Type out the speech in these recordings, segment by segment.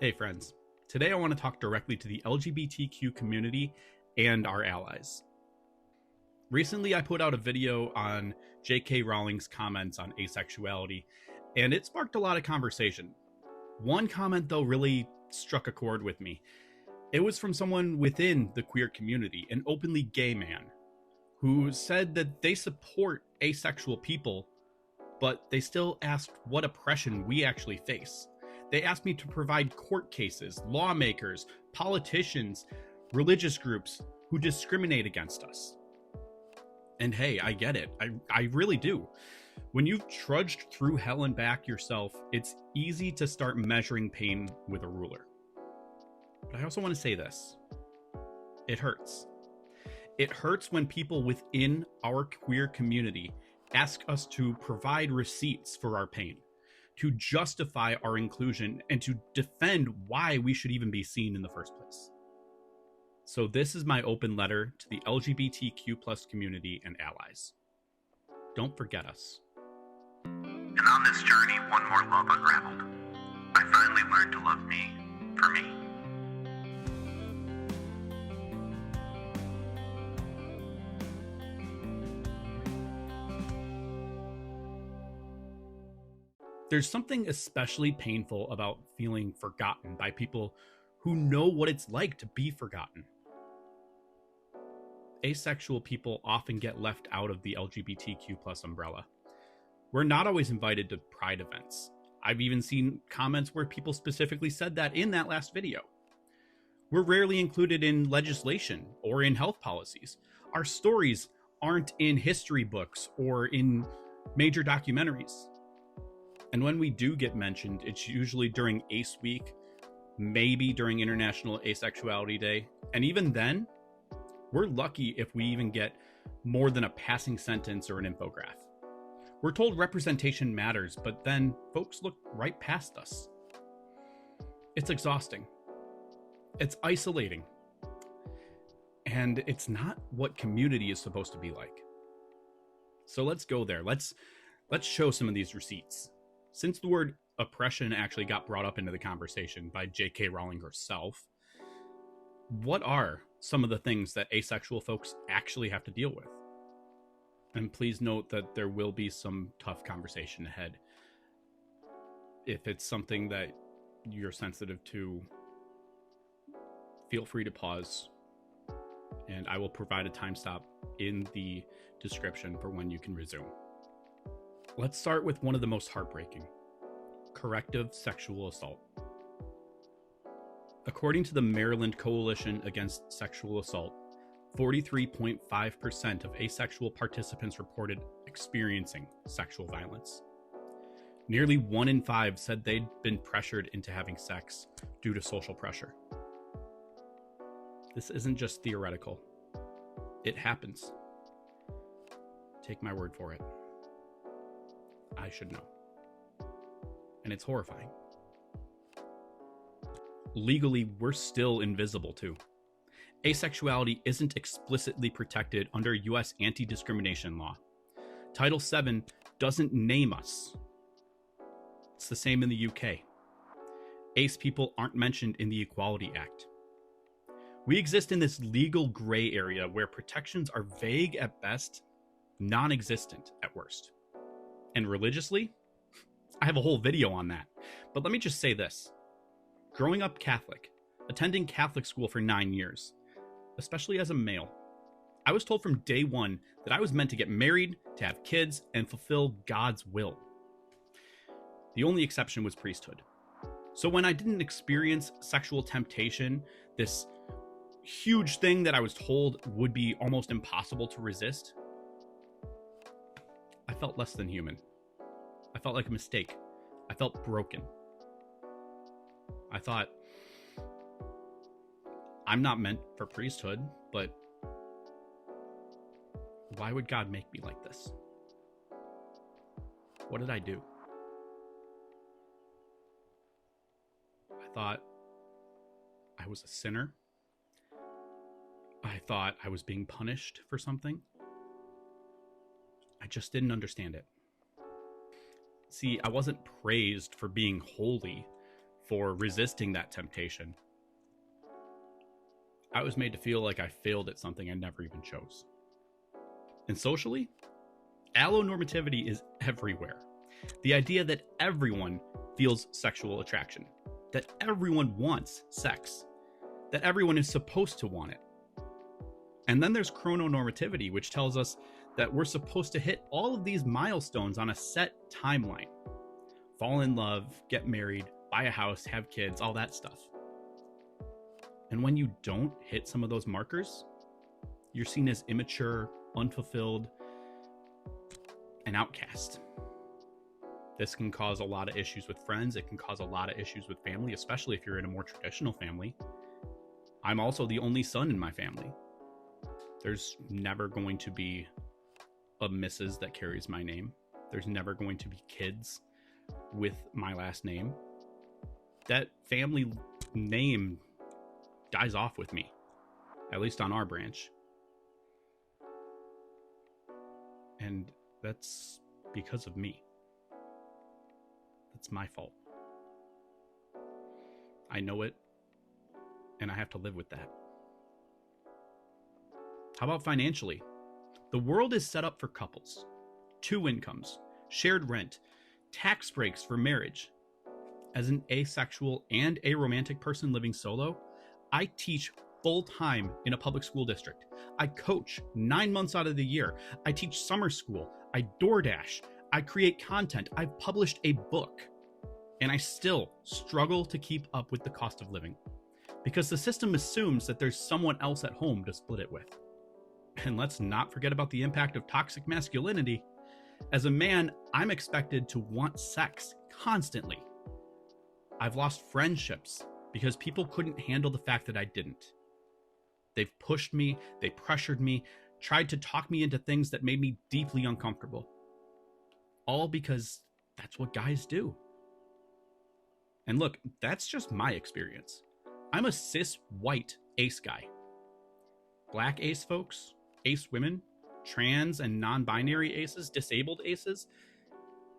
Hey friends, today I want to talk directly to the LGBTQ community and our allies. Recently I put out a video on J.K. Rowling's comments on asexuality, and it sparked a lot of conversation. One comment though really struck a chord with me. It was from someone within the queer community, an openly gay man, who said that they support asexual people, but they still asked what oppression we actually face. They asked me to provide court cases, lawmakers, politicians, religious groups who discriminate against us. And hey, I get it. I really do. When you've trudged through hell and back yourself, it's easy to start measuring pain with a ruler. But I also want to say this. It hurts. It hurts when people within our queer community ask us to provide receipts for our pain, to justify our inclusion, and to defend why we should even be seen in the first place. So this is my open letter to the LGBTQ+ community and allies. Don't forget us. And on this journey, one more love unraveled. I finally learned to love me for me. There's something especially painful about feeling forgotten by people who know what it's like to be forgotten. Asexual people often get left out of the LGBTQ+ umbrella. We're not always invited to pride events. I've even seen comments where people specifically said that in that last video. We're rarely included in legislation or in health policies. Our stories aren't in history books or in major documentaries. And when we do get mentioned, it's usually during ACE Week, maybe during International Asexuality Day. And even then, we're lucky if we even get more than a passing sentence or an infograph. We're told representation matters, but then folks look right past us. It's exhausting. It's isolating. And it's not what community is supposed to be like. So let's go there. Let's show some of these receipts. Since the word oppression actually got brought up into the conversation by J.K. Rowling herself, what are some of the things that asexual folks actually have to deal with? And please note that there will be some tough conversation ahead. If it's something that you're sensitive to, feel free to pause, and I will provide a time stop in the description for when you can resume. Let's start with one of the most heartbreaking: corrective sexual assault. According to the Maryland Coalition Against Sexual Assault, 43.5% of asexual participants reported experiencing sexual violence. Nearly 1 in 5 said they'd been pressured into having sex due to social pressure. This isn't just theoretical. It happens. Take my word for it. I should know. And it's horrifying. Legally, we're still invisible too. Asexuality isn't explicitly protected under US anti-discrimination law. Title VII doesn't name us. It's the same in the UK. Ace people aren't mentioned in the Equality Act. We exist in this legal gray area where protections are vague at best, non-existent at worst. And religiously, I have a whole video on that. But let me just say this. Growing up Catholic, attending Catholic school for 9 years, especially as a male, I was told from day one that I was meant to get married, to have kids, and fulfill God's will. The only exception was priesthood. So when I didn't experience sexual temptation, this huge thing that I was told would be almost impossible to resist, I felt less than human. I felt like a mistake. I felt broken. I thought, I'm not meant for priesthood, but why would God make me like this? What did I do? I thought I was a sinner. I thought I was being punished for something. I just didn't understand it. See, I wasn't praised for being holy, for resisting that temptation, I was made to feel like I failed at something I never even chose. And socially, allonormativity is everywhere. The idea that everyone feels sexual attraction, that everyone wants sex, that everyone is supposed to want it. And then there's chrononormativity, which tells us that we're supposed to hit all of these milestones on a set timeline. Fall in love, get married, buy a house, have kids, all that stuff. And when you don't hit some of those markers, you're seen as immature, unfulfilled, an outcast. This can cause a lot of issues with friends. It can cause a lot of issues with family, especially if you're in a more traditional family. I'm also the only son in my family. There's never going to be a Mrs. that carries my name. There's never going to be kids with my last name. That family name dies off with me, at least on our branch. And that's because of me. That's my fault. I know it, and I have to live with that. How about financially? The world is set up for couples. 2 incomes, shared rent, tax breaks for marriage. As an asexual and aromantic person living solo, I teach full-time in a public school district. I coach 9 months out of the year. I teach summer school. I DoorDash. I create content. I've published a book. And I still struggle to keep up with the cost of living because the system assumes that there's someone else at home to split it with. And let's not forget about the impact of toxic masculinity. As a man, I'm expected to want sex constantly. I've lost friendships because people couldn't handle the fact that I didn't. They've pushed me, they pressured me, tried to talk me into things that made me deeply uncomfortable. All because that's what guys do. And look, that's just my experience. I'm a cis white ace guy. Black ace folks, ace women, trans and non-binary aces, disabled aces,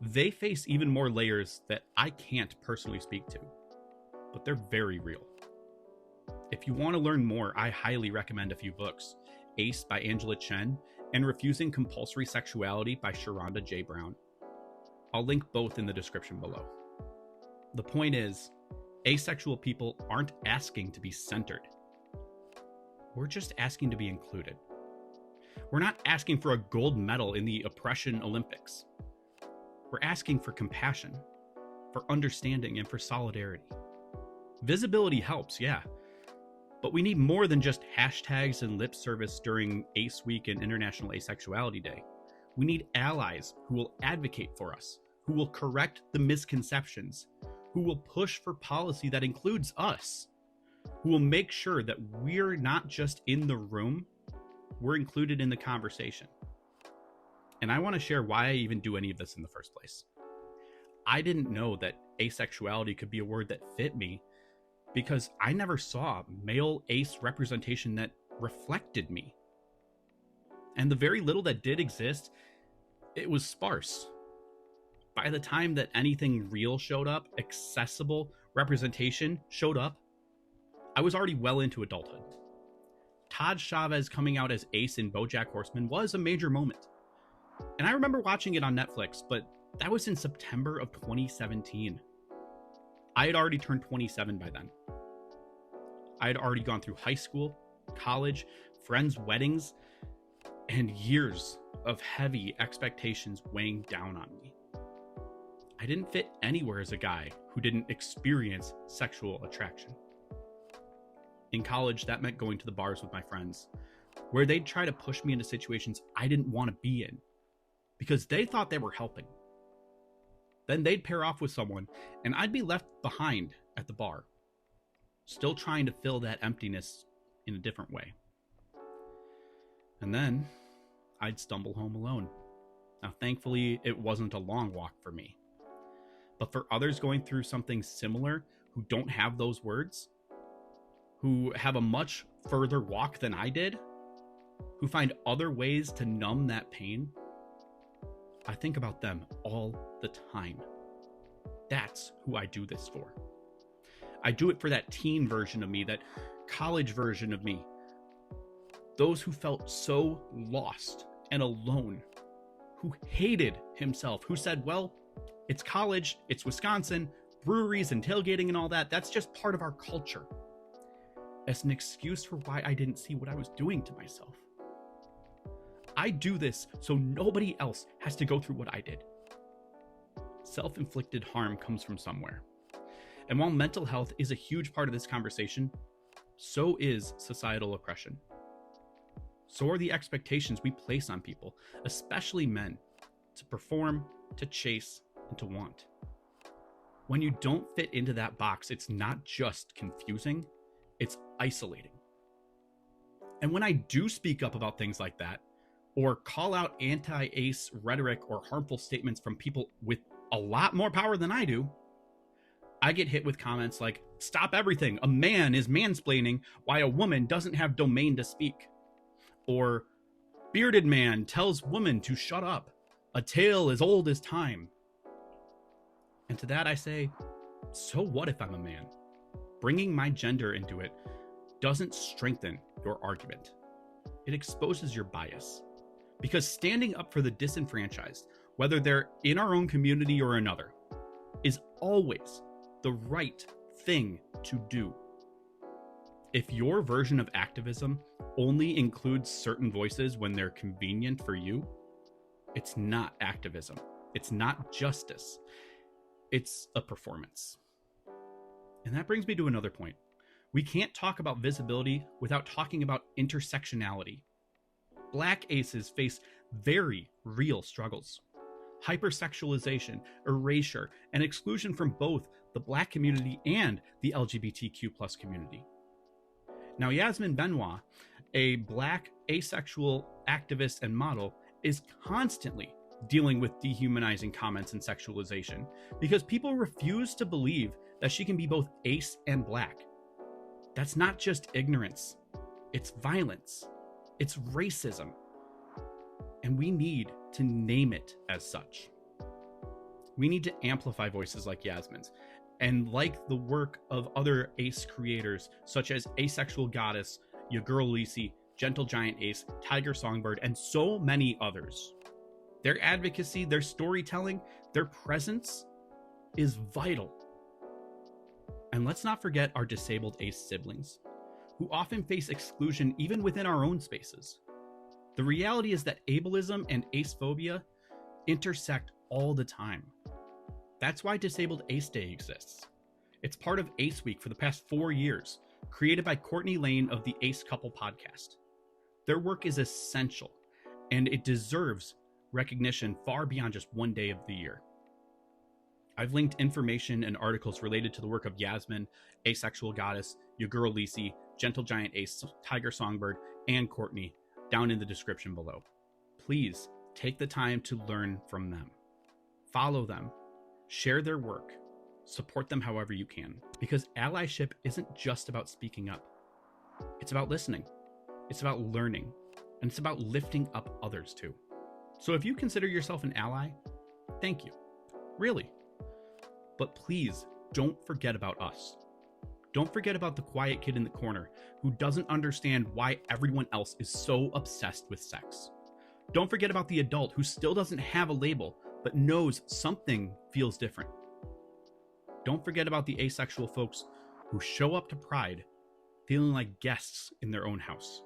they face even more layers that I can't personally speak to, but they're very real. If you want to learn more, I highly recommend a few books: Ace by Angela-Chen and Refusing Compulsory Sexuality by Sharonda J. Brown. I'll link both in the description below. The point is, asexual people aren't asking to be centered. We're just asking to be included. We're not asking for a gold medal in the oppression Olympics. We're asking for compassion, for understanding, and for solidarity. Visibility helps, yeah, but we need more than just hashtags and lip service during Ace Week and International Asexuality Day. We need allies who will advocate for us, who will correct the misconceptions, who will push for policy that includes us, who will make sure that we're not just in the room, we're included in the conversation. And I want to share why I even do any of this in the first place. I didn't know that asexuality could be a word that fit me because I never saw male ace representation that reflected me. And the very little that did exist, it was sparse. By the time that anything real showed up, accessible representation showed up, I was already well into adulthood. Todd Chavez coming out as Ace in BoJack Horseman was a major moment. And I remember watching it on Netflix, but that was in September of 2017. I had already turned 27 by then. I had already gone through high school, college, friends' weddings, and years of heavy expectations weighing down on me. I didn't fit anywhere as a guy who didn't experience sexual attraction. In college, that meant going to the bars with my friends, where they'd try to push me into situations I didn't want to be in, because they thought they were helping. Then they'd pair off with someone, and I'd be left behind at the bar, still trying to fill that emptiness in a different way. And then I'd stumble home alone. Now, thankfully, it wasn't a long walk for me. But for others going through something similar who don't have those words, who have a much further walk than I did, who find other ways to numb that pain, I think about them all the time. That's who I do this for. I do it for that teen version of me, that college version of me. Those who felt so lost and alone, who hated himself, who said, well, it's college, it's Wisconsin, breweries and tailgating and all that. That's just part of our culture. As an excuse for why I didn't see what I was doing to myself. I do this so nobody else has to go through what I did. Self-inflicted harm comes from somewhere. And while mental health is a huge part of this conversation, so is societal oppression. So are the expectations we place on people, especially men, to perform, to chase, and to want. When you don't fit into that box, it's not just confusing, it's isolating. And when I do speak up about things like that, or call out anti-ace rhetoric or harmful statements from people with a lot more power than I do, I get hit with comments like, stop everything, a man is mansplaining why a woman doesn't have domain to speak. Or, bearded man tells woman to shut up, a tale as old as time. And to that I say, so what if I'm a man? Bringing my gender into it doesn't strengthen your argument. It exposes your bias. Because standing up for the disenfranchised, whether they're in our own community or another, is always the right thing to do. If your version of activism only includes certain voices when they're convenient for you, it's not activism. It's not justice. It's a performance. And that brings me to another point. We can't talk about visibility without talking about intersectionality. Black aces face very real struggles. Hypersexualization, erasure, and exclusion from both the Black community and the LGBTQ plus community. Now, Yasmin Benoit, a Black asexual activist and model, is constantly dealing with dehumanizing comments and sexualization because people refuse to believe that she can be both ace and Black. That's not just ignorance, it's violence, it's racism, and we need to name it as such. We need to amplify voices like Yasmin's, and like the work of other ace creators such as Asexual Goddess, Your Girl Lisi, Gentle Giant Ace, Tiger Songbird, and so many others. Their advocacy, their storytelling, their presence is vital. And let's not forget our disabled ace siblings, who often face exclusion even within our own spaces. The reality is that ableism and ace phobia intersect all the time. That's why Disabled Ace Day exists. It's part of Ace Week for the past 4 years, created by Courtney Lane of the Ace Couple podcast. Their work is essential, and it deserves recognition far beyond just one day of the year. I've linked information and articles related to the work of Yasmin, Asexual Goddess, Your Girl Lisi, Gentle Giant Ace, Tiger Songbird, and Courtney down in the description below. Please take the time to learn from them. Follow them, share their work, support them however you can, because allyship isn't just about speaking up. It's about listening, it's about learning, and it's about lifting up others too. So if you consider yourself an ally, thank you, really. But please don't forget about us. Don't forget about the quiet kid in the corner who doesn't understand why everyone else is so obsessed with sex. Don't forget about the adult who still doesn't have a label but knows something feels different. Don't forget about the asexual folks who show up to Pride feeling like guests in their own house.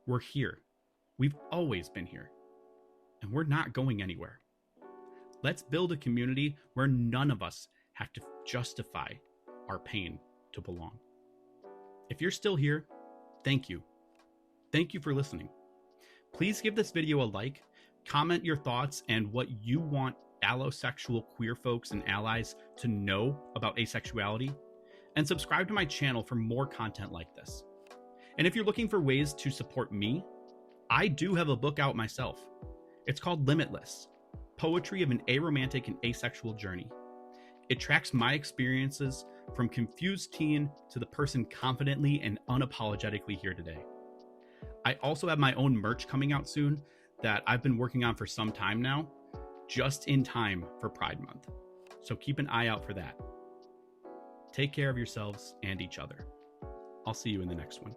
We're here. We've always been here. And we're not going anywhere. Let's build a community where none of us have to justify our pain to belong. If you're still here, thank you. Thank you for listening. Please give this video a like, comment your thoughts and what you want allosexual queer folks and allies to know about asexuality, and subscribe to my channel for more content like this. And if you're looking for ways to support me, I do have a book out myself. It's called Limitless: Poetry of an Aromantic and Asexual Journey. It tracks my experiences from confused teen to the person confidently and unapologetically here today. I also have my own merch coming out soon that I've been working on for some time now, just in time for Pride Month. So keep an eye out for that. Take care of yourselves and each other. I'll see you in the next one.